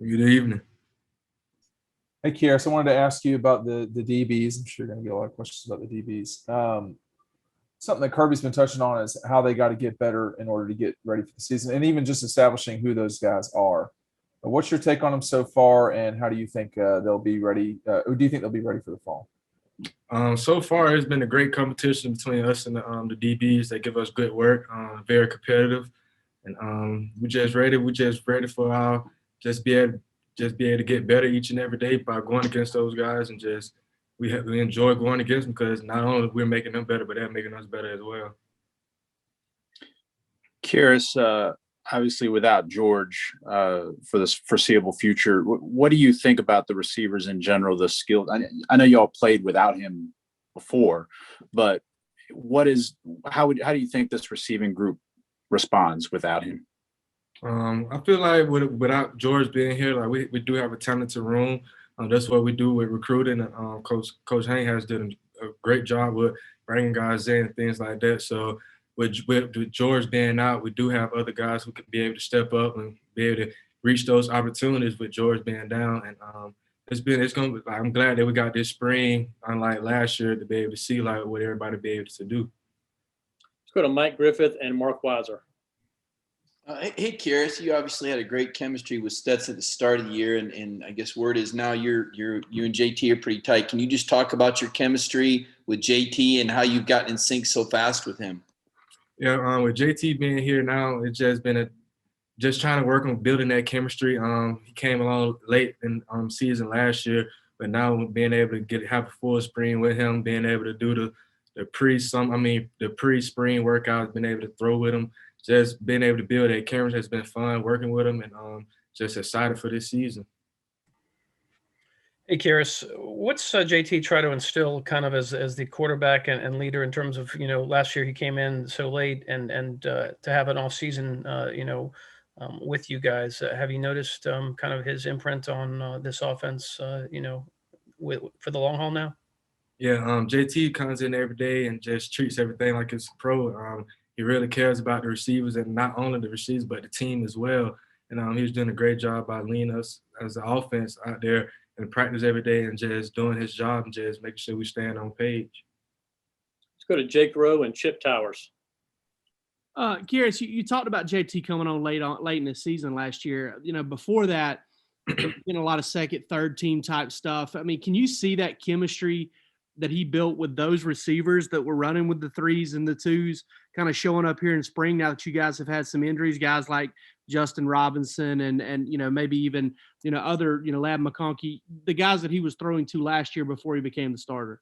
Good evening. Hey, Kearis, I wanted to ask you about the DBs. I'm sure you're going to get a lot of questions about the DBs. Something that Kirby's been touching on is how they got to get better in order to get ready for the season, and even just establishing who those guys are. What's your take on them so far, and how do you think they'll be ready? Who do you think they'll be ready for the fall? So far, it's been a great competition between us and the DBs. They give us good work, very competitive, and we just ready. We just ready for our be able to get better each and every day by going against those guys, and just we enjoy going against them because not only we're making them better, but they're making us better as well. Kearis, obviously without George for this foreseeable future, what do you think about the receivers in general, the skill? I know y'all played without him before, but how do you think this receiving group responds without him? I feel like without George being here, like we do have a talented room. That's what we do with recruiting. Coach Hank has done a great job with bringing guys in and things like that. So with George being out, we do have other guys who could be able to step up and be able to reach those opportunities with George being down. And I'm glad that we got this spring, unlike last year, to be able to see like what everybody be able to do. Let's go to Mike Griffith and Mark Weiser. Hey, Kearis, you obviously had a great chemistry with Stutz at the start of the year, and I guess word is now you and JT are pretty tight. Can you just talk about your chemistry with JT and how you've gotten in sync so fast with him? Yeah, with JT being here now, it's just been just trying to work on building that chemistry. He came along late in season last year, but now being able to have a full spring with him, being able to do the pre-spring workouts, being able to throw with him. Just being able to build that chemistry has been fun working with him, and just excited for this season. Hey, Kearis, what's JT try to instill kind of as the quarterback and leader in terms of, last year he came in so late and to have an off season, with you guys. Have you noticed kind of his imprint on this offense, for the long haul now? Yeah, JT comes in every day and just treats everything like it's a pro. He really cares about the receivers, and not only the receivers, but the team as well. And he's doing a great job by leading us as an offense out there and practice every day and just doing his job and just making sure we stand on page. Let's go to Jake Rowe and Chip Towers. Kearis, you talked about JT coming on late in the season last year. Before that, a lot of second, third team type stuff. I mean, can you see that chemistry that he built with those receivers that were running with the threes and the twos kind of showing up here in spring now that you guys have had some injuries, guys like Justin Robinson and maybe even, other, Lab McConkey, the guys that he was throwing to last year before he became the starter?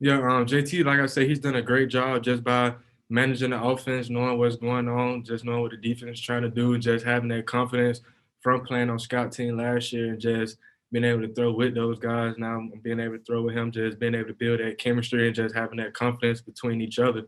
Yeah, JT, like I said, he's done a great job just by managing the offense, knowing what's going on, just knowing what the defense is trying to do, just having that confidence from playing on scout team last year and just being able to throw with those guys now, being able to throw with him, just being able to build that chemistry and just having that confidence between each other.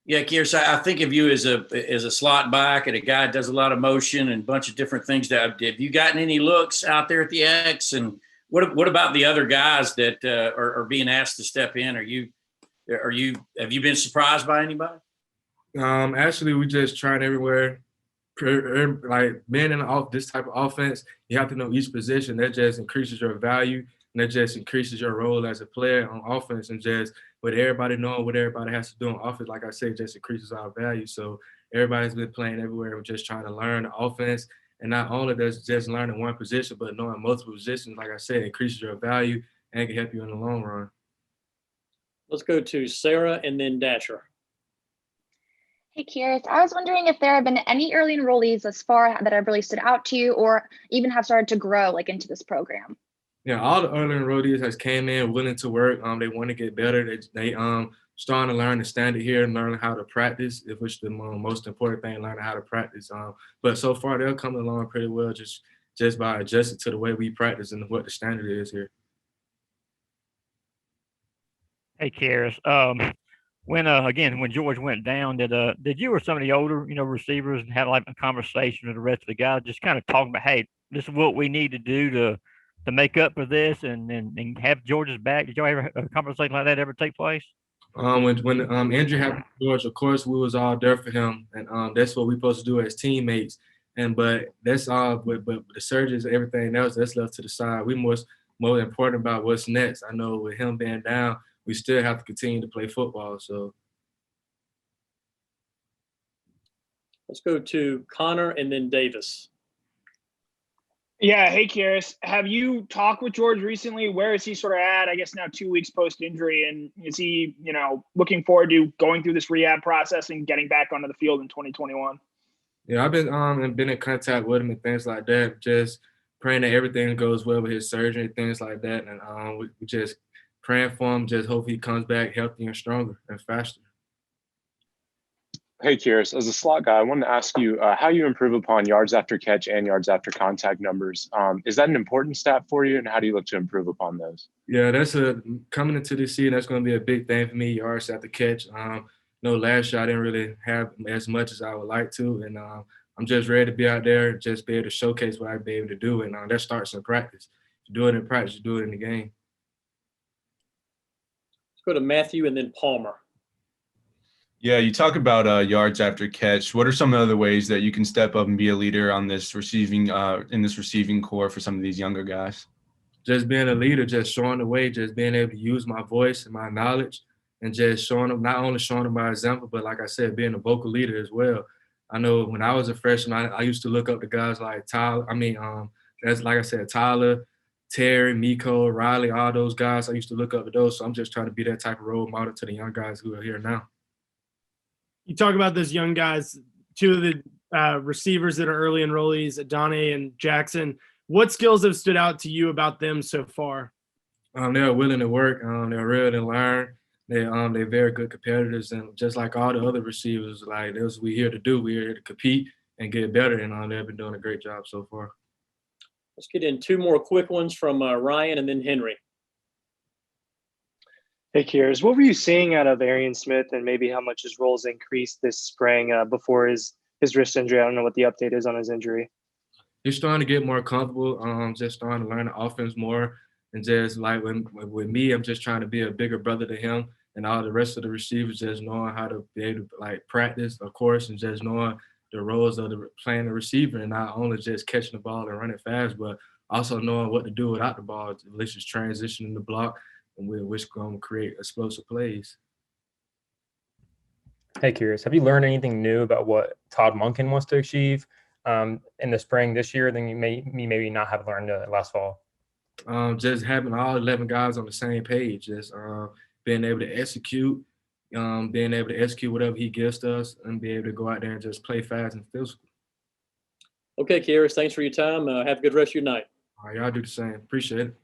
Yeah, Kearis, I think of you as a slot back and a guy that does a lot of motion and a bunch of different things. Have you gotten any looks out there at the X? And what about the other guys that are being asked to step in? Have you been surprised by anybody? Actually, we just tried everywhere. Like being in this type of offense, you have to know each position. That just increases your value, and that just increases your role as a player on offense. And just with everybody knowing what everybody has to do on offense, like I said, just increases our value. So everybody's been playing everywhere. We're just trying to learn the offense, and not only does just learning one position, but knowing multiple positions. Like I said, increases your value and can help you in the long run. Let's go to Sarah and then Dasher. Hey, Kearis, I was wondering if there have been any early enrollees thus far that have really stood out to you or even have started to grow into this program. Yeah, all the early enrollees has came in willing to work. They want to get better. They starting to learn the standard here and learn how to practice, which is the most important thing, learning how to practice. But so far they're coming along pretty well just by adjusting to the way we practice and what the standard is here. Hey, Kearis. When George went down, did you or some of the older, receivers have like a conversation with the rest of the guys, just kind of talking about, hey, this is what we need to do to make up for this and have George's back? Did y'all ever a conversation like that ever take place? When injury happened to George, of course we was all there for him, and that's what we're supposed to do as teammates. But that's all. But the surgeries, everything else, that's left to the side. We more important about what's next. I know with him being down, we still have to continue to play football. So Let's go to Connor and then Davis. Yeah. Hey, Kearis, have you talked with George recently? Where is he sort of at? I guess now 2 weeks post injury, and is he, looking forward to going through this rehab process and getting back onto the field in 2021? yeah, I've been in contact with him and things like that. Just praying that everything goes well with his surgery and things like that. And we just praying for him. Just hope he comes back healthy and stronger and faster. Hey, Kearis, as a slot guy, I wanted to ask you how you improve upon yards after catch and yards after contact numbers. Is that an important stat for you, and how do you look to improve upon those? Yeah, coming into this season, that's going to be a big thing for me, yards after catch. Last year I didn't really have as much as I would like to, and I'm just ready to be out there, just be able to showcase what I'd be able to do, and that starts in practice. If you do it in practice, you do it in the game. Let's go to Matthew and then Palmer. Yeah, you talk about yards after catch. What are some of the other ways that you can step up and be a leader on this receiving core for some of these younger guys? Just being a leader, just showing the way, just being able to use my voice and my knowledge, and just showing them, not only showing them by example, but like I said, being a vocal leader as well. I know when I was a freshman, I used to look up to guys like Tyler. That's like I said, Tyler, Terry, Miko, Riley, all those guys. I used to look up to those. So I'm just trying to be that type of role model to the young guys who are here now. You talk about those young guys, two of the receivers that are early enrollees, Adonai and Jackson. What skills have stood out to you about them so far? They're willing to work. They're ready to learn. They're very good competitors, and just like all the other receivers, like that's what we're here to do. We're here to compete and get better, and they've been doing a great job so far. Let's get in two more quick ones from Ryan and then Henry. Hey, Kearis, what were you seeing out of Arian Smith, and maybe how much his roles increased this spring before his wrist injury? I don't know what the update is on his injury. He's starting to get more comfortable, just starting to learn the offense more. And just like with me, I'm just trying to be a bigger brother to him, and all the rest of the receivers just knowing how to be able to practice, of course, and just knowing the roles of playing the receiver, and not only just catching the ball and running fast, but also knowing what to do without the ball, at least just transitioning the block, and which is going to create explosive plays. Hey, Kearis, have you learned anything new about what Todd Monken wants to achieve in the spring this year than you maybe not have learned last fall? Just having all 11 guys on the same page, just being able to execute whatever he gives to us, and be able to go out there and just play fast and physical. Okay, Kearis, thanks for your time. Have a good rest of your night. All right, y'all do the same. Appreciate it.